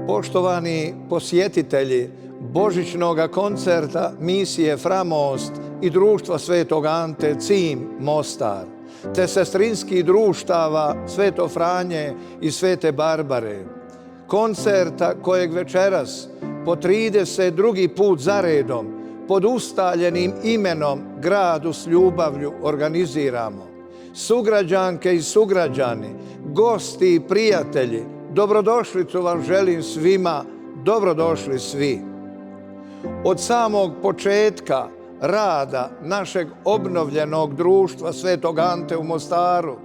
Poštovani posjetitelji božićnog koncerta misije Framost i društva Svetog Ante Cim Mostar, te sestrinskih društava Sveto Franje i Svete Barbare, koncerta kojeg večeras po 32. put zaredom pod ustaljenim imenom Gradu s ljubavlju organiziramo. Sugrađanke i sugrađani, gosti i prijatelji, dobrodošlicu vam želim svima, dobrodošli svi. Od samog početka rada našeg obnovljenog društva Svetog Ante u Mostaru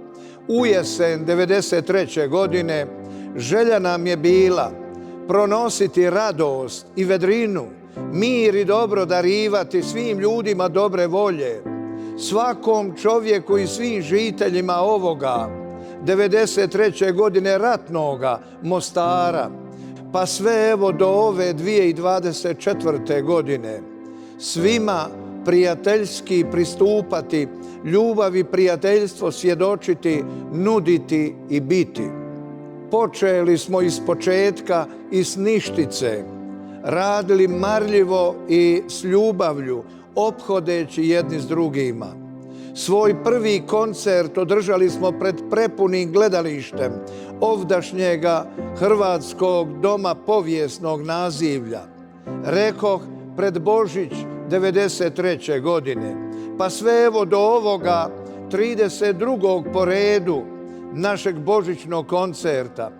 u jesen 1993. godine želja nam je bila pronositi radost i vedrinu, mir i dobro darivati svim ljudima dobre volje, svakom čovjeku i svim žiteljima ovoga 1993. godine ratnoga Mostara, pa sve evo do ove 2024. godine, svima prijateljski pristupati, ljubav i prijateljstvo svjedočiti, nuditi i biti. Počeli smo iz početka i s ništice, radili marljivo i s ljubavlju, ophodeći jedni s drugima. Svoj prvi koncert održali smo pred prepunim gledalištem ovdašnjega Hrvatskog doma povijesnog nazivlja. Rekoh, pred Božić 1993. godine, pa sve evo do ovoga 32. po redu našeg božićnog koncerta,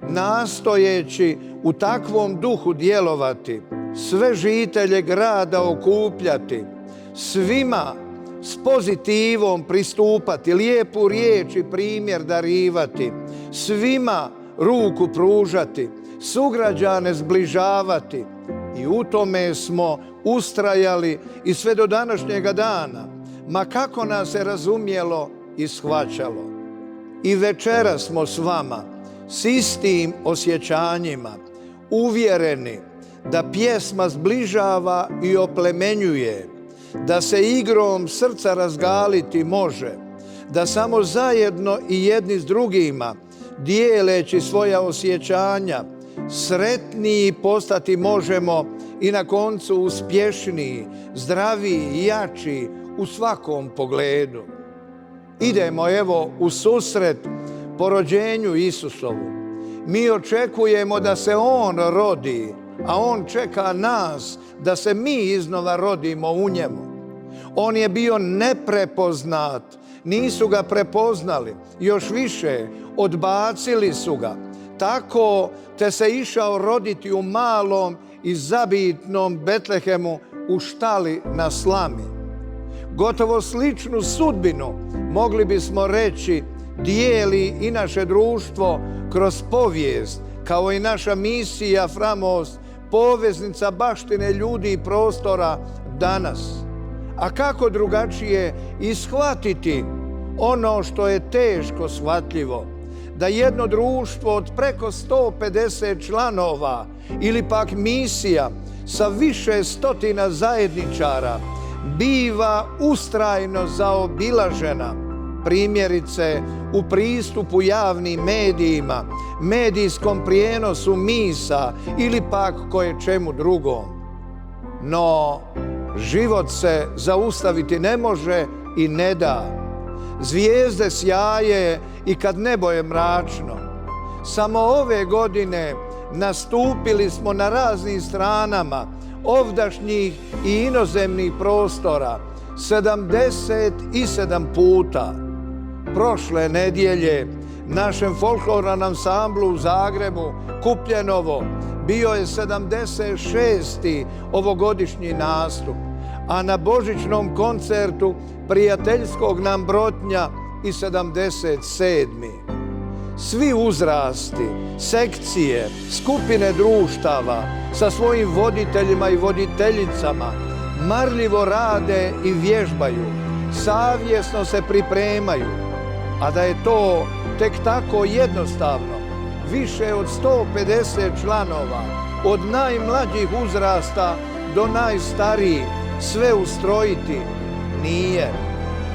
nastojeći u takvom duhu djelovati, sve žitelje grada okupljati, svima s pozitivom pristupati, lijepu riječ i primjer darivati, svima ruku pružati, sugrađane zbližavati. I u tome smo ustrajali i sve do današnjega dana, ma kako nas se razumjelo i shvaćalo. I večeras smo s vama, s istim osjećanjima, uvjereni da pjesma zbližava i oplemenjuje, da se igrom srca razgaliti može, da samo zajedno i jedni s drugima, dijeleći svoja osjećanja, sretniji postati možemo i na koncu uspješniji, zdraviji i jači u svakom pogledu. Idemo evo u susret po rođenju Isusovu. Mi očekujemo da se On rodi, a On čeka nas da se mi iznova rodimo u njemu. On je bio neprepoznat, nisu ga prepoznali, još više odbacili su ga. Tako te se išao roditi u malom i zabitnom Betlehemu u štali na slami. Gotovo sličnu sudbinu, mogli bismo reći, dijeli i naše društvo kroz povijest, kao i naša misija Framost, poveznica baštine ljudi i prostora danas. A kako drugačije ishvatiti ono što je teško shvatljivo, da jedno društvo od preko 150 članova ili pak misija sa više stotina zajedničara biva ustrajno zaobilažena, primjerice u pristupu javnim medijima, medijskom prijenosu misa ili pak koje čemu drugom. No, život se zaustaviti ne može i ne da. Zvijezde sjaje i kad nebo je mračno. Samo ove godine nastupili smo na raznim stranama ovdašnjih i inozemnih prostora 77 puta. Prošle nedjelje našem folklornom ansamblu u Zagrebu, Kupljenovo, bio je 76. ovogodišnji nastup, a na božićnom koncertu prijateljskog nam Brotnja i 77. Svi uzrasti, sekcije, skupine društava sa svojim voditeljima i voditeljicama marljivo rade i vježbaju, savjesno se pripremaju, a da je to tek tako jednostavno, više od 150 članova, od najmlađih uzrasta do najstarijih, sve ustrojiti, nije.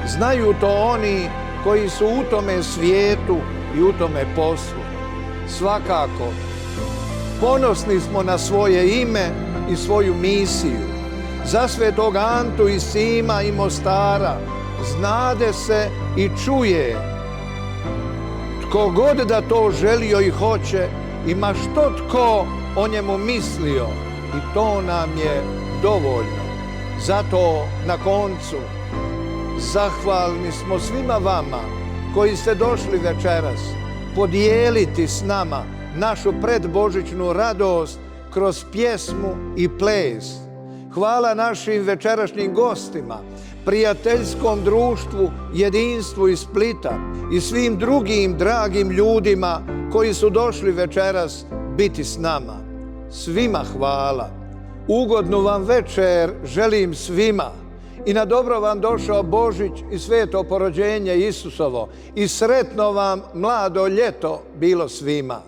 Znaju to oni koji su u tome svijetu i u tome poslu. Svakako, Ponosni smo na svoje ime i svoju misiju. Za svetog Antu iz Sima i Mostara znade se i čuje. Tko god da to želio i hoće, ima što tko o njemu mislio i to nam je dovoljno. Zato na koncu zahvalni smo svima vama koji ste došli večeras podijeliti s nama našu predbožićnu radost kroz pjesmu i ples. Hvala našim večerašnjim gostima, prijateljskom društvu, jedinstvu iz Splita i svim drugim dragim ljudima koji su došli večeras biti s nama. Svima hvala. Ugodnu vam večer želim svima i na dobro vam došao Božić i sveto porođenje Isusovo i sretno vam mlado ljeto bilo svima.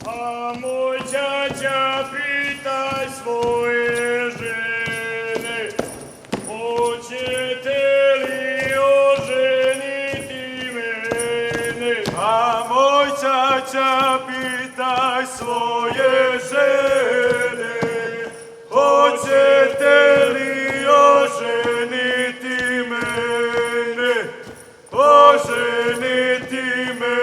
А мой дядя, питай свои жены, хочет ли оженить мене? А мой дядя, питай свои жены, хочет ли оженить мене? Оженить мене.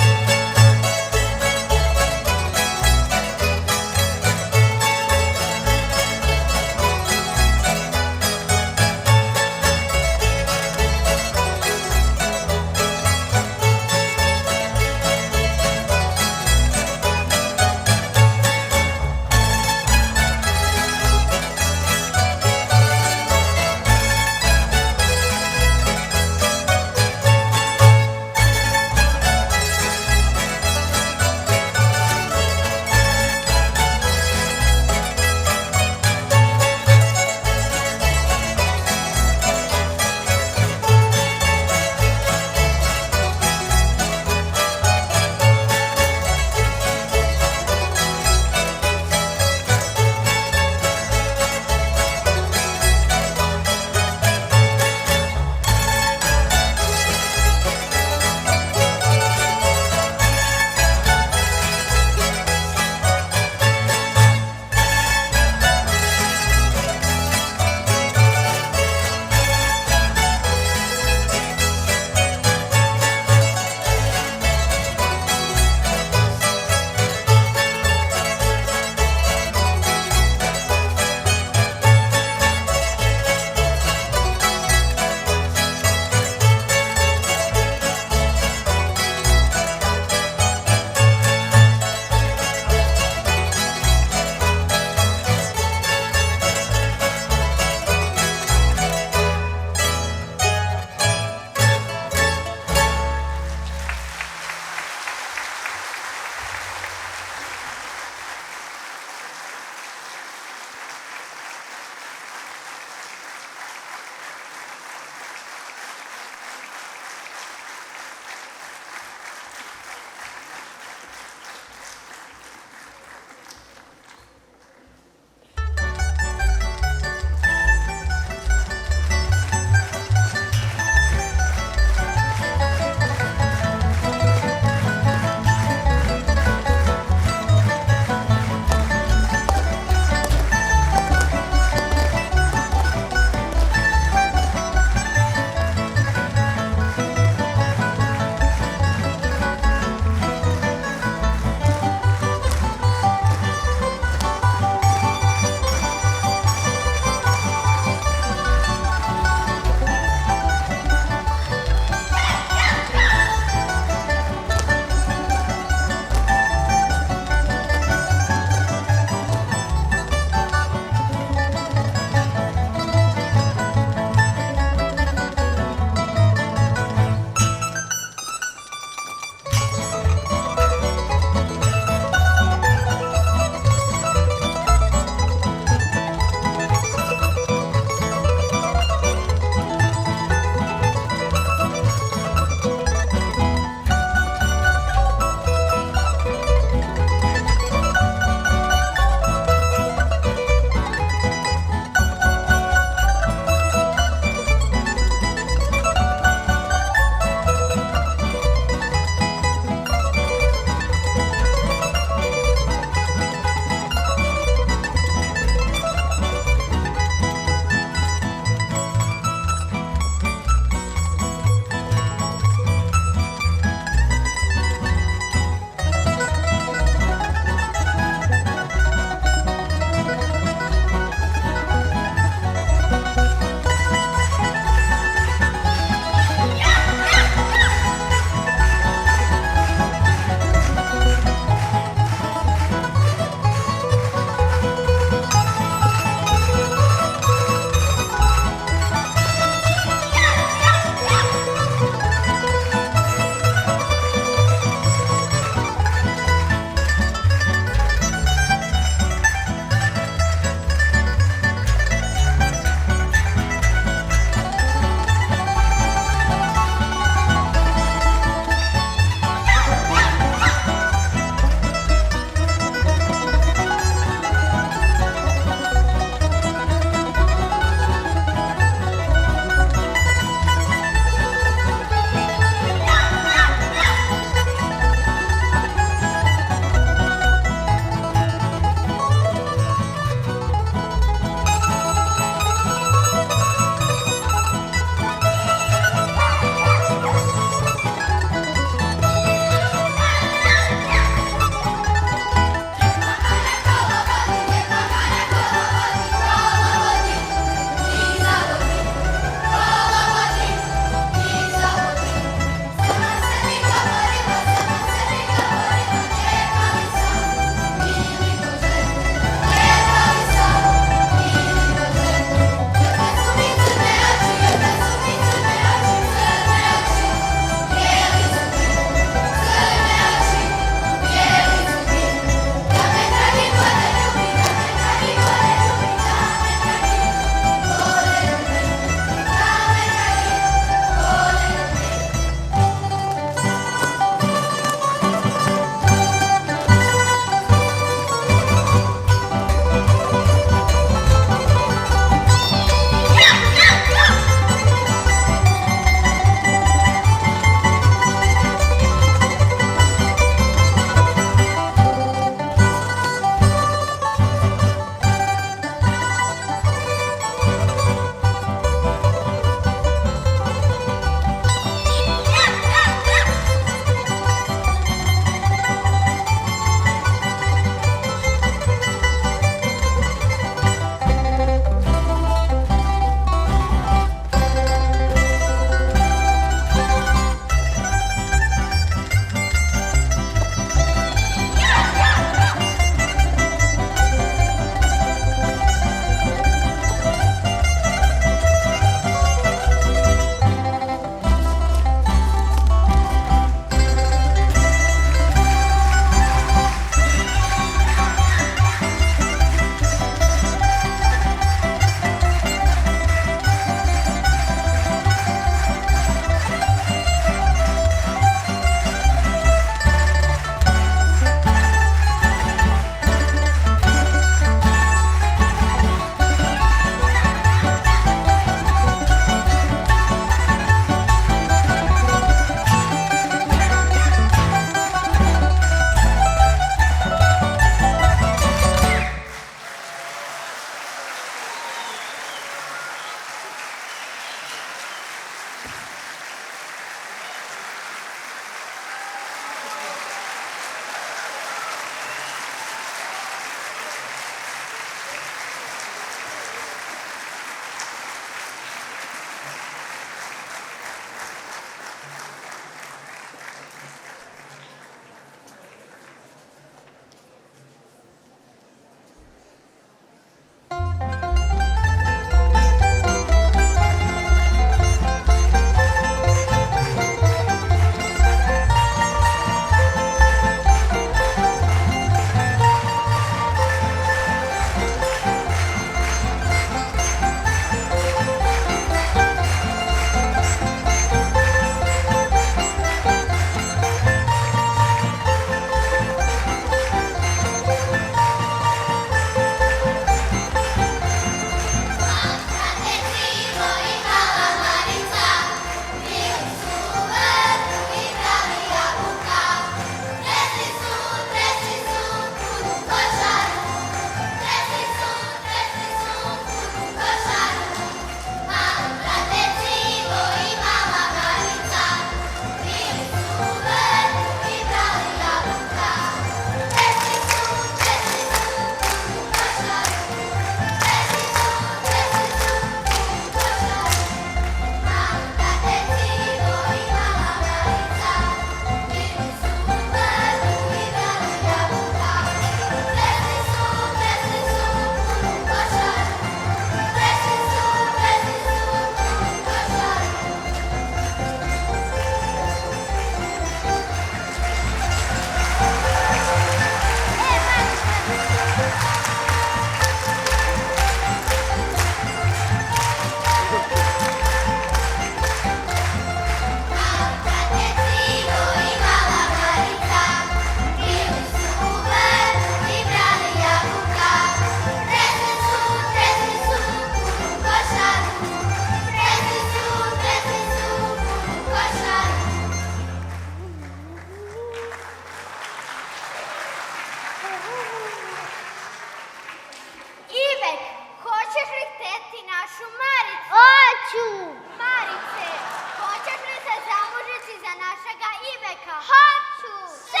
Hoću! Say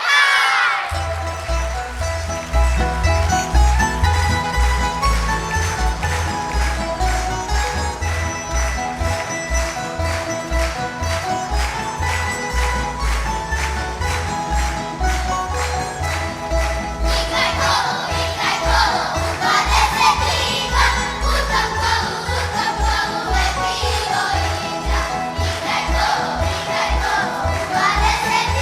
hi! Igraj kolo, u 20 klima, u tom kolu lepi igra. Igraj kolo, u 20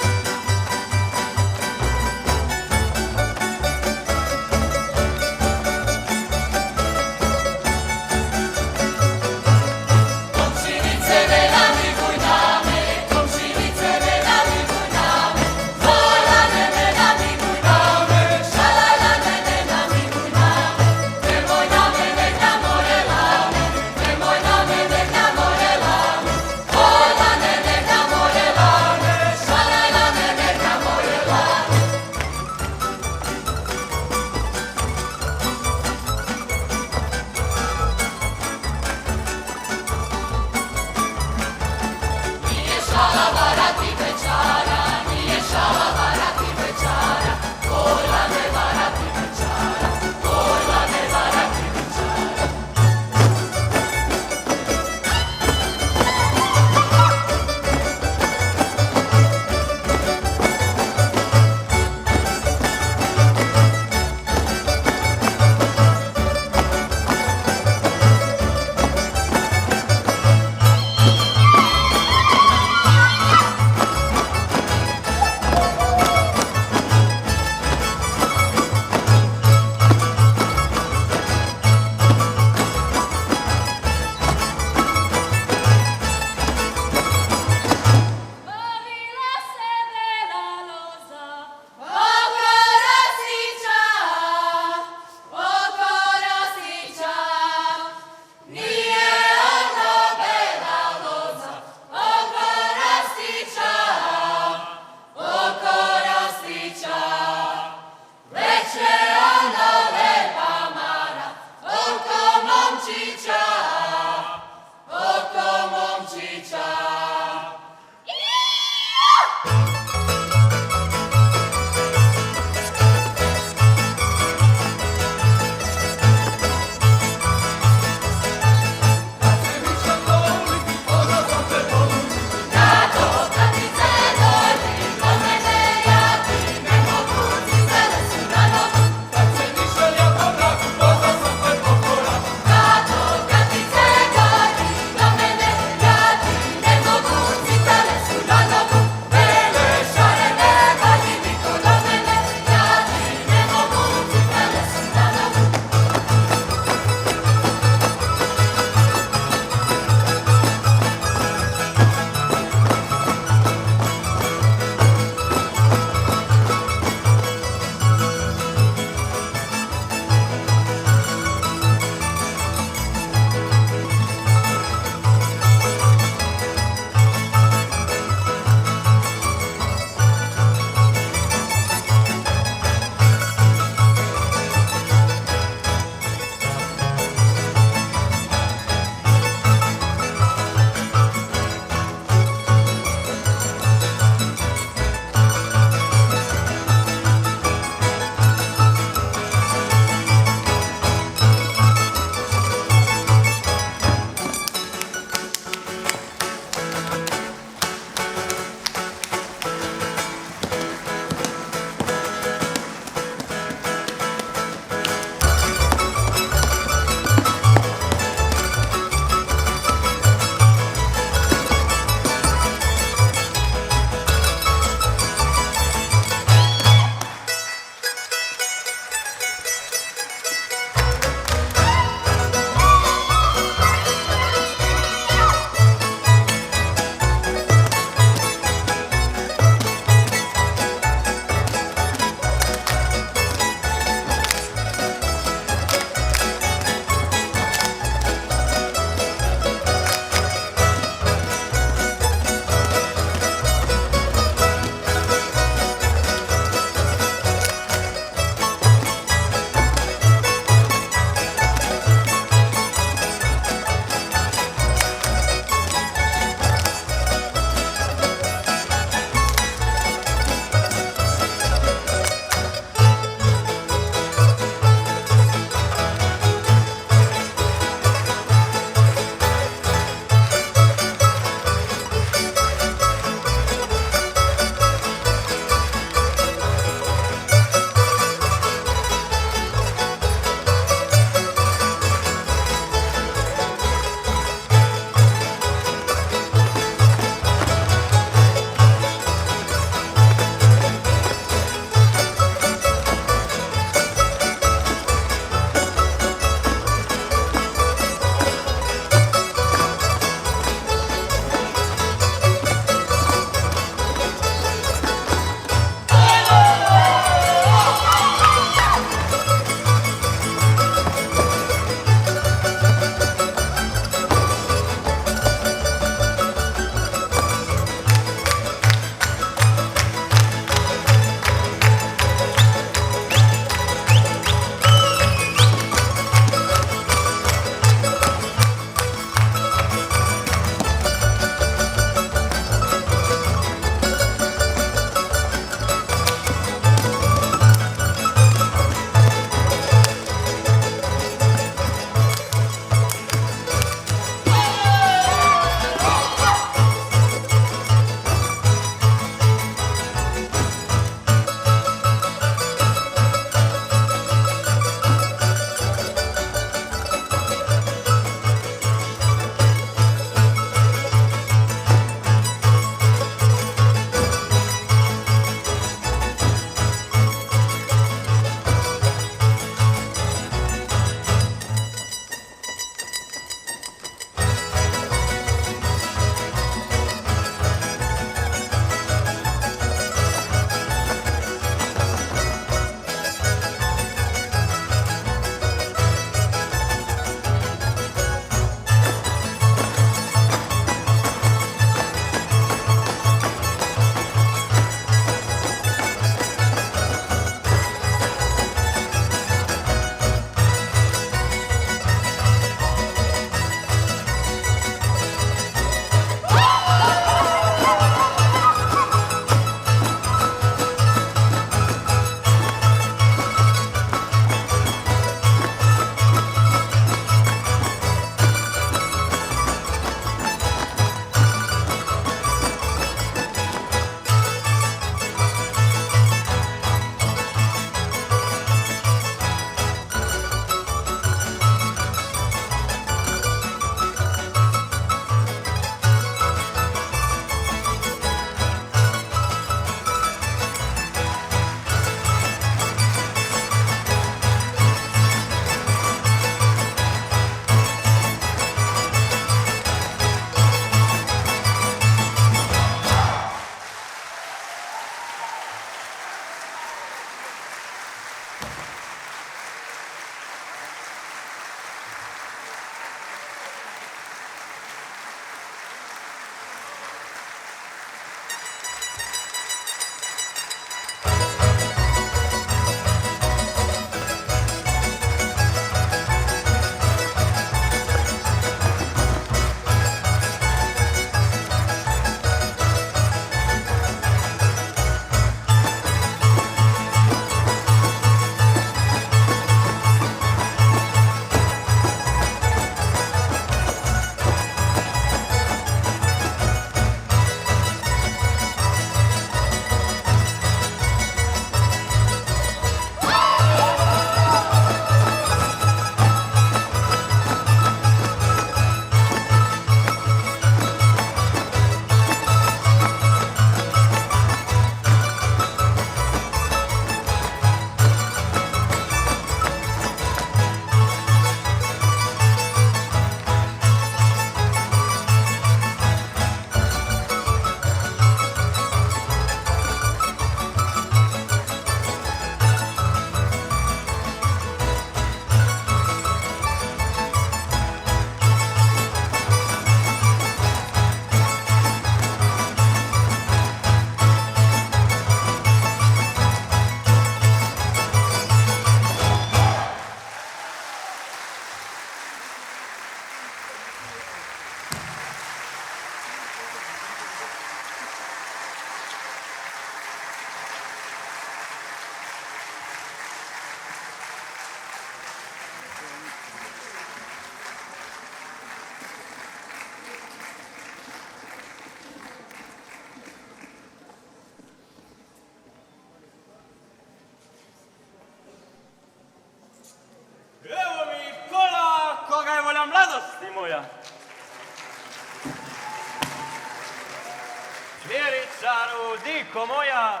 Sinko moja,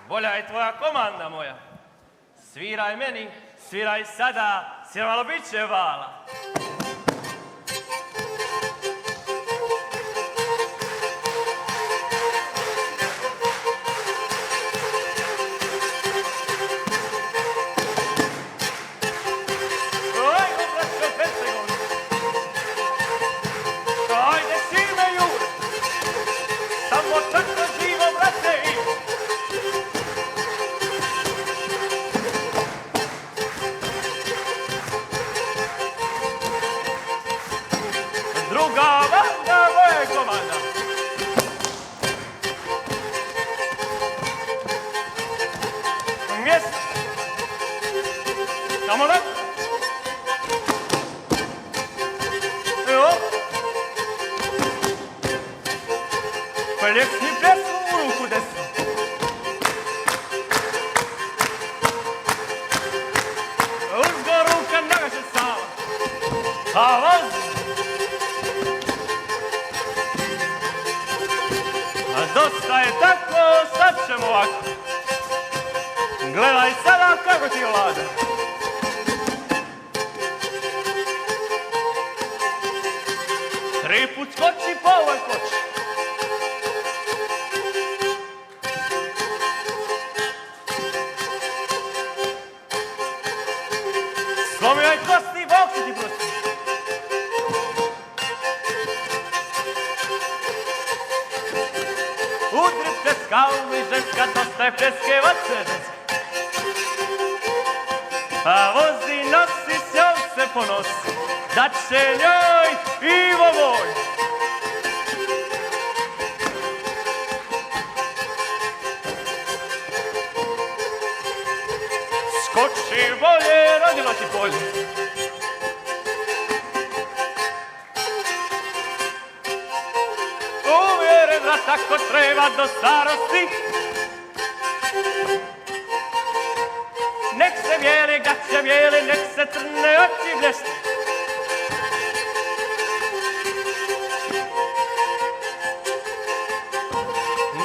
volja je tvoja komanda moja. Sviraj meni, sviraj sada, sviralo bit će vala. Druga banda moja komanda. Mjesto. Tamo da. Evo. Pljesni pjesmu u ruku desnu. Uzgo ruka nagaše sama. A voz. Dosta je tako, sad ćemo ovako. Gledaj sada kako ti vlada. Tri put skoči po ovoj ploči. Slomi ovaj kosti, Bog će ti prosti. Udrite skalu i ženska, dosta je pljeske vace ženske. A vozi, nosi, s njom se ponosi, da će njoj Ivo moj. Skoči bolje, rodilo ti polje. Uvjeren da tako treba do starosti. Nek se mijeli, gaće mijeli, nek se crne oči blješte.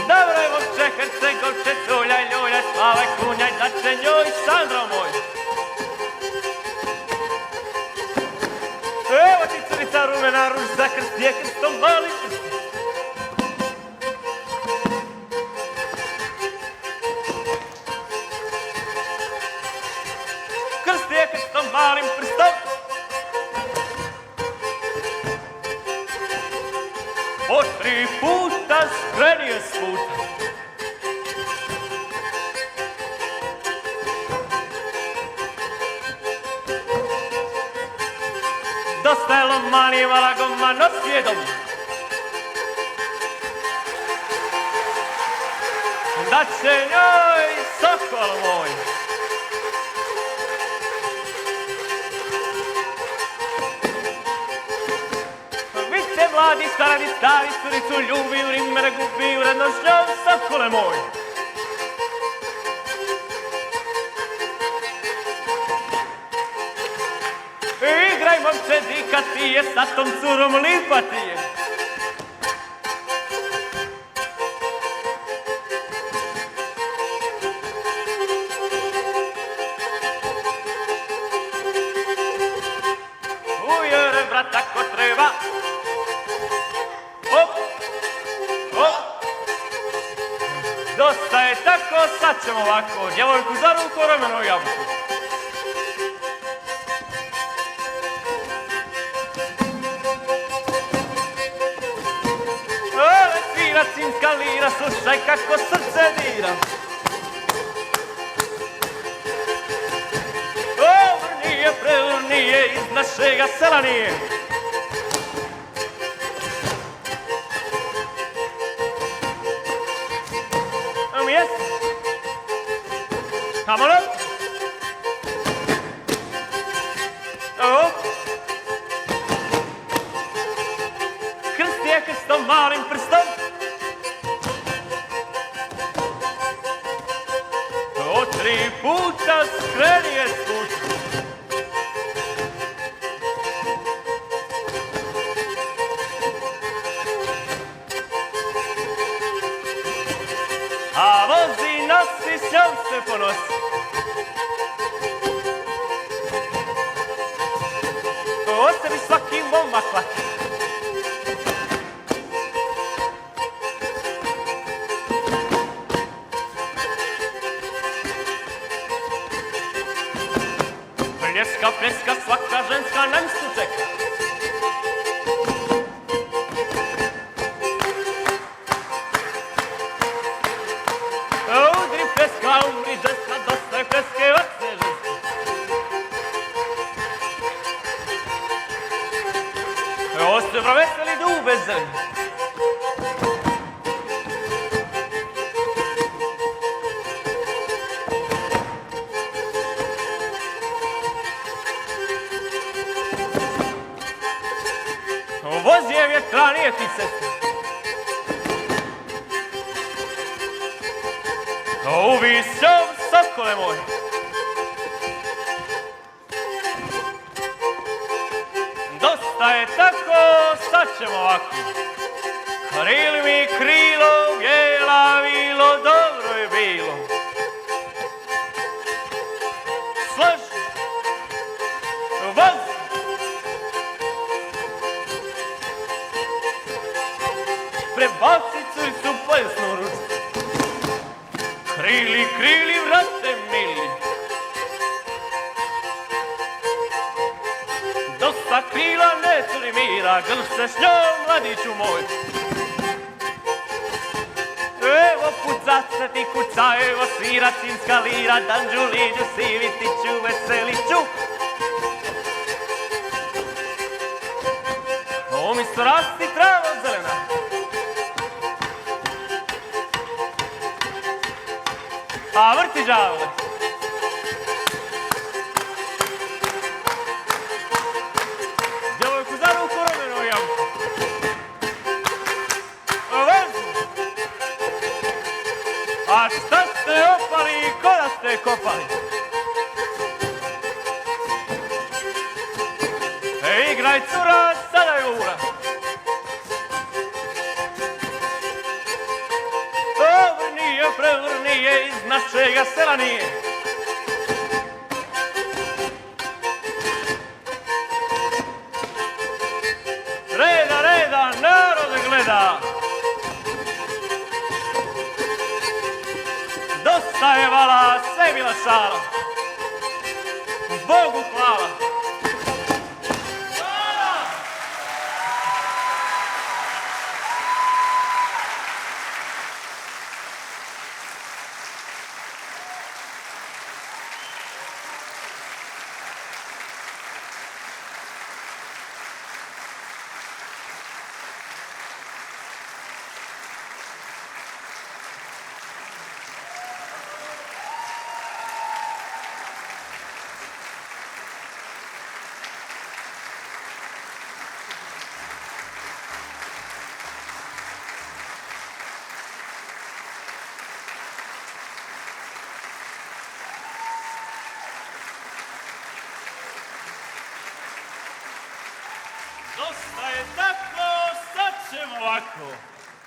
Dobro je momče, Hercegovče, culjaj, ljuljaj, slavaj, kunjaj, da će njoj Sandro moj. Evo ti curica rumena, ruž za krst, je krstom mali prst. Krst je krstom malim prstom. Po 3 puta skrenije s puta. Dosta je lomanima, lagoma, no svijedom. Da će njoj sokol moj. Vidite mladi, starani, stari, curicu ljubi, vrimene gubi, uredno s njom sokole moj. Igraj momče, dika ti je, sa tom curom lipa ti je. Ujere brat tako treba. Op, op. Dosta je tako, sad ćemo ovako. Djevojku za ruku, rameno jabuku. Cinska lira, slušaj kako srce dira. Ovrnije, prevrnije, iz našega sela nije. Mjes. Tamo nam. Ovo. Krst je krstom, malim prstom. Po 3 puta skrenije s puta. A ponosi. O tebi svaki momak laki. Pljeska, svaka ženska na mjestu čeka. Udri pljeska, umri ženska, dosta je pljeske, vrste ženske. Ostrvo veseli dube zemlje. Vozije vjetranije ti ceste. Uvisio sokole moj. Dosta je tako, sad ćemo ovako. Krili mi krilo, bijela vilo, dobro je bilo. Složi, vozi. Prebacicu su pojesnu ruču. Krili, krili, vrate mili. Dosta krila, neću li mira, grš se s njom, mladiću moj. Evo pucat se ti kuca, evo svira cinska lira, danđuliđu, sivitiću, veseliću. Umjesto rasti trava zelena. A vrti đavole. Djevojku za ruku romenu jamku. Vezu. A šta ste opali i koda ste kopali? Igraj cura, sada je ura. Obrnije, prevrnije, iz našega sela nije. Reda, reda, narode gleda. Dosta je vala, sve je bila šala. Bogu hvala. Dosta je tako, sad ćemo ovako.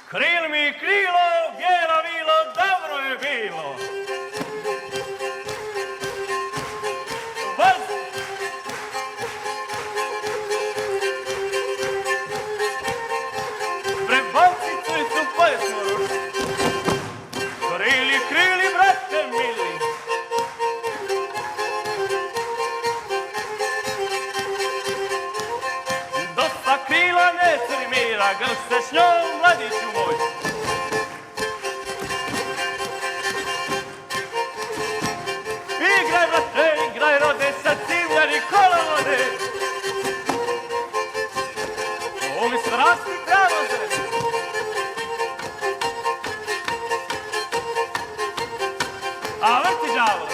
Kril mi krilo, bijela vilo, dobro je bilo. Vozi. Prebavcicu i su pojesnu ruču. Krili, krili, brate mili. Dosta krila, ne curi mira, grš se s njom, mladiću moj. Igraj, brate, igraj, rode, sad cimljani kola vode. Umjesto rasti pravo zre. A vrti đavo.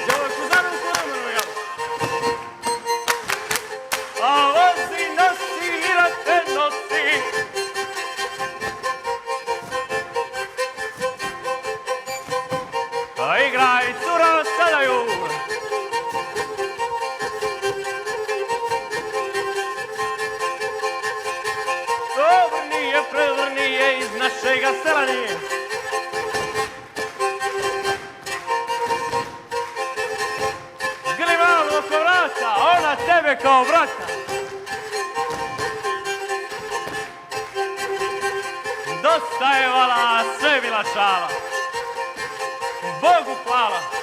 Djevojku za ruku romenu javu. A vozi na kao brata. Dosta je vala, sve bila šala. Bogu hvala.